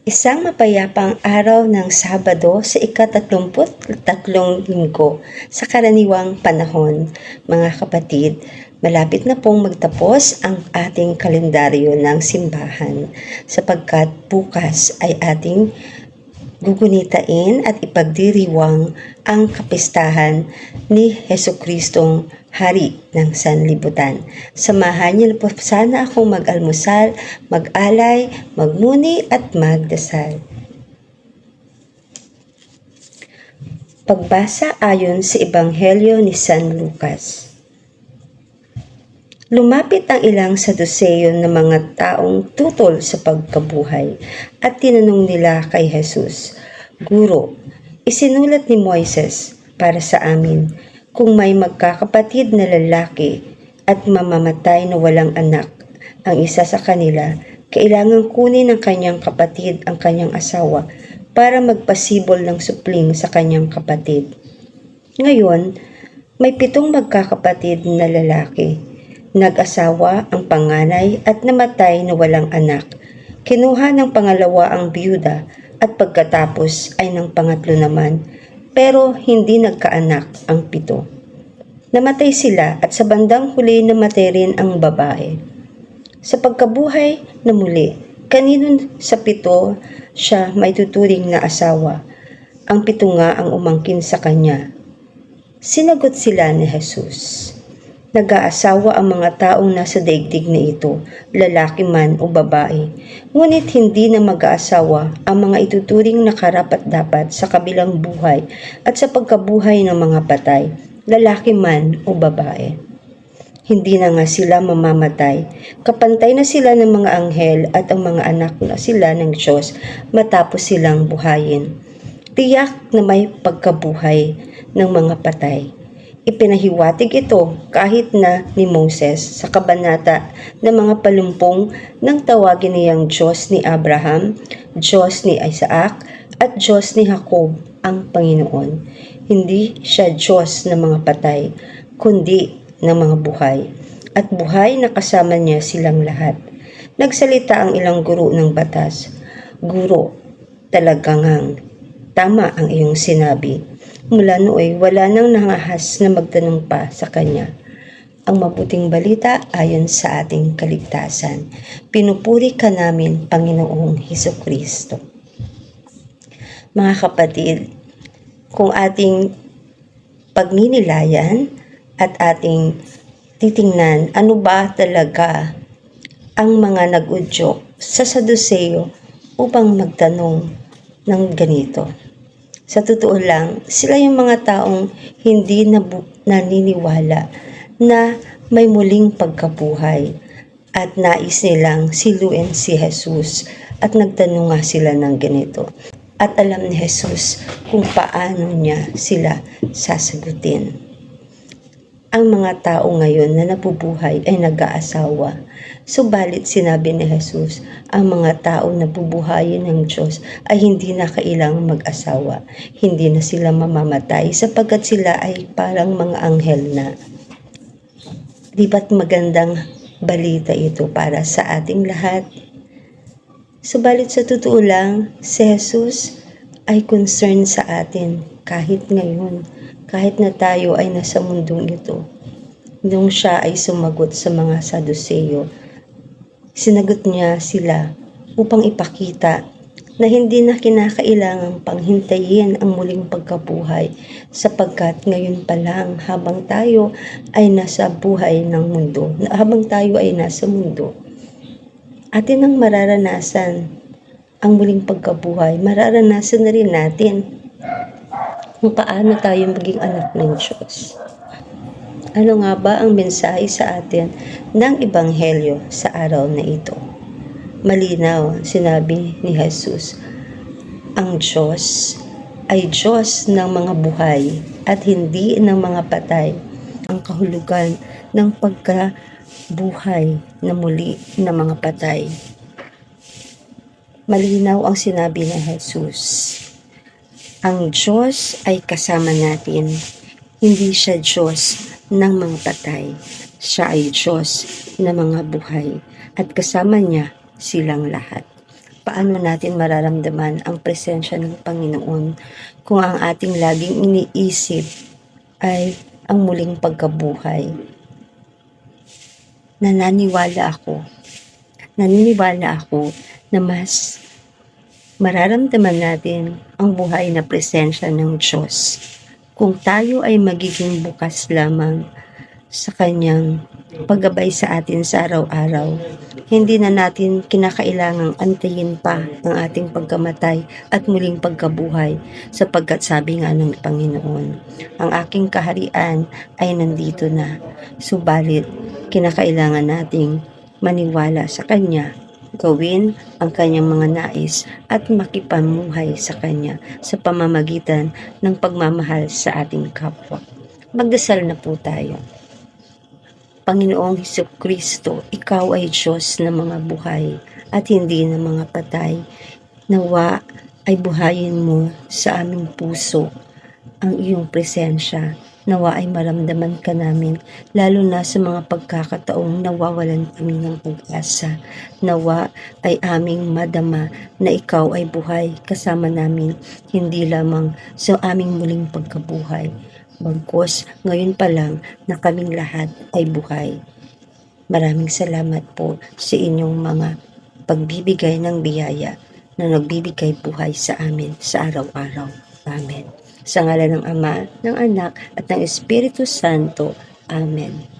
Isang mapayapang araw ng Sabado sa ika-33 linggo sa karaniwang panahon. Mga kapatid, malapit na pong magtapos ang ating kalendaryo ng simbahan sapagkat bukas ay ating gugunitain at ipagdiriwang ang kapistahan ni Jesucristong Hari ng Sanlibutan. Samahan niyo po sana akong mag-almusal, mag-alay, magmuni at magdasal. Pagbasa ayon sa Ebanghelyo ni San Lucas. Lumapit ang ilang Saduseyo na mga taong tutol sa pagkabuhay at tinanong nila kay Jesus, "Guro, isinulat ni Moises para sa amin kung may magkakapatid na lalaki at mamamatay na walang anak, ang isa sa kanila, kailangang kunin ng kanyang kapatid ang kanyang asawa para magpasibol ng supling sa kanyang kapatid. Ngayon, may 7 magkakapatid na lalaki. Nag-asawa ang panganay at namatay na walang anak. Kinuha ng pangalawa ang biyuda at pagkatapos ay ng pangatlo naman, pero hindi nagkaanak ang 7. Namatay sila at sa bandang huli namatay rin ang babae. Sa pagkabuhay na muli, kanino sa 7 siya may tuturing na asawa? Ang 7 nga ang umangkin sa kanya." Sinagot sila ni Jesus, "Nag-aasawa ang mga taong nasa daigdig na ito, lalaki man o babae. Ngunit hindi na mag-aasawa ang mga ituturing na karapat-dapat sa kabilang buhay at sa pagkabuhay ng mga patay, lalaki man o babae. Hindi na nga sila mamamatay. Kapantay na sila ng mga anghel at ang mga anak na sila ng Diyos matapos silang buhayin. Tiyak na may pagkabuhay ng mga patay. Ipinahiwatig ito kahit na ni Moses sa kabanata ng mga palumpong nang tawagin niyang Diyos ni Abraham, Diyos ni Isaac, at Diyos ni Jacob ang Panginoon. Hindi siya Diyos ng mga patay, kundi ng mga buhay, at buhay na kasama niya silang lahat." Nagsalita ang ilang guro ng batas, "Guro, talagang tama ang iyong sinabi." Mula nooy wala nang nangahas na magtanong pa sa kanya. Ang mabuting balita ayon sa ating kaligtasan. Pinupuri ka namin, Panginoong Hesukristo. Mga kapatid, kung ating pagninilayan at ating titingnan ano ba talaga ang mga nag-udyok sa Saduseyo upang magtanong ng ganito. Sa totoo lang, sila yung mga taong hindi naniniwala na may muling pagkabuhay at nais nilang siluin si Jesus at nagtanong nga sila ng ganito. At alam ni Jesus kung paano niya sila sasagutin. Ang mga tao ngayon na nabubuhay ay nag-aasawa. Subalit sinabi ni Jesus, ang mga tao na bubuhayin ng Diyos ay hindi na kailangang mag-asawa. Hindi na sila mamamatay sapagkat sila ay parang mga anghel na. Di ba't magandang balita ito para sa ating lahat? Subalit sa totoo lang, si Jesus ay concerned sa atin kahit ngayon, kahit na tayo ay nasa mundong ito. Nung siya ay sumagot sa mga Saduseyo, sinagot niya sila upang ipakita na hindi na kinakailangang panghintayin ang muling pagkabuhay sapagkat ngayon pa lang habang tayo ay nasa buhay ng mundo, habang tayo ay nasa mundo, atin ang mararanasan ang muling pagkabuhay. Mararanasan na rin natin kung paano tayo maging anak ng Diyos. Ano nga ba ang mensahe sa atin ng Ebanghelyo sa araw na ito? Malinaw, sinabi ni Jesus, ang Diyos ay Diyos ng mga buhay at hindi ng mga patay. Ang kahulugan ng pagkabuhay na muli ng mga patay. Malinaw ang sinabi ni Jesus. Ang Diyos ay kasama natin. Hindi siya Diyos ng mga patay. Siya ay Diyos ng mga buhay at kasama niya silang lahat. Paano natin mararamdaman ang presensya ng Panginoon kung ang ating laging iniisip ay ang muling pagkabuhay? Naniniwala ako na mas mararamdaman natin ang buhay na presensya ng Diyos kung tayo ay magiging bukas lamang sa Kanyang paggabay sa atin sa araw-araw. Hindi na natin kinakailangang antayin pa ang ating pagkamatay at muling pagkabuhay, sapagkat sabi nga ng Panginoon, ang aking kaharian ay nandito na. Subalit, kinakailangan nating maniwala sa Kanya, gawin ang Kanyang mga nais at makipamuhay sa Kanya sa pamamagitan ng pagmamahal sa ating kapwa. Magdasal na po tayo. Panginoong Hesukristo, Ikaw ay Diyos ng mga buhay at hindi ng mga patay. Nawa ay buhayin mo sa aming puso ang iyong presensya. Nawa ay maramdaman ka namin, lalo na sa mga pagkakataong nawawalan kami ng pag-asa. Nawa ay aming madama na Ikaw ay buhay kasama namin, hindi lamang sa aming muling pagkabuhay. Bagkus ngayon pa lang na kaming lahat ay buhay. Maraming salamat po sa inyong mga pagbibigay ng biyaya na nagbibigay buhay sa amin sa araw-araw. Amen. Sa ngalan ng Ama, ng Anak, at ng Espiritu Santo. Amen.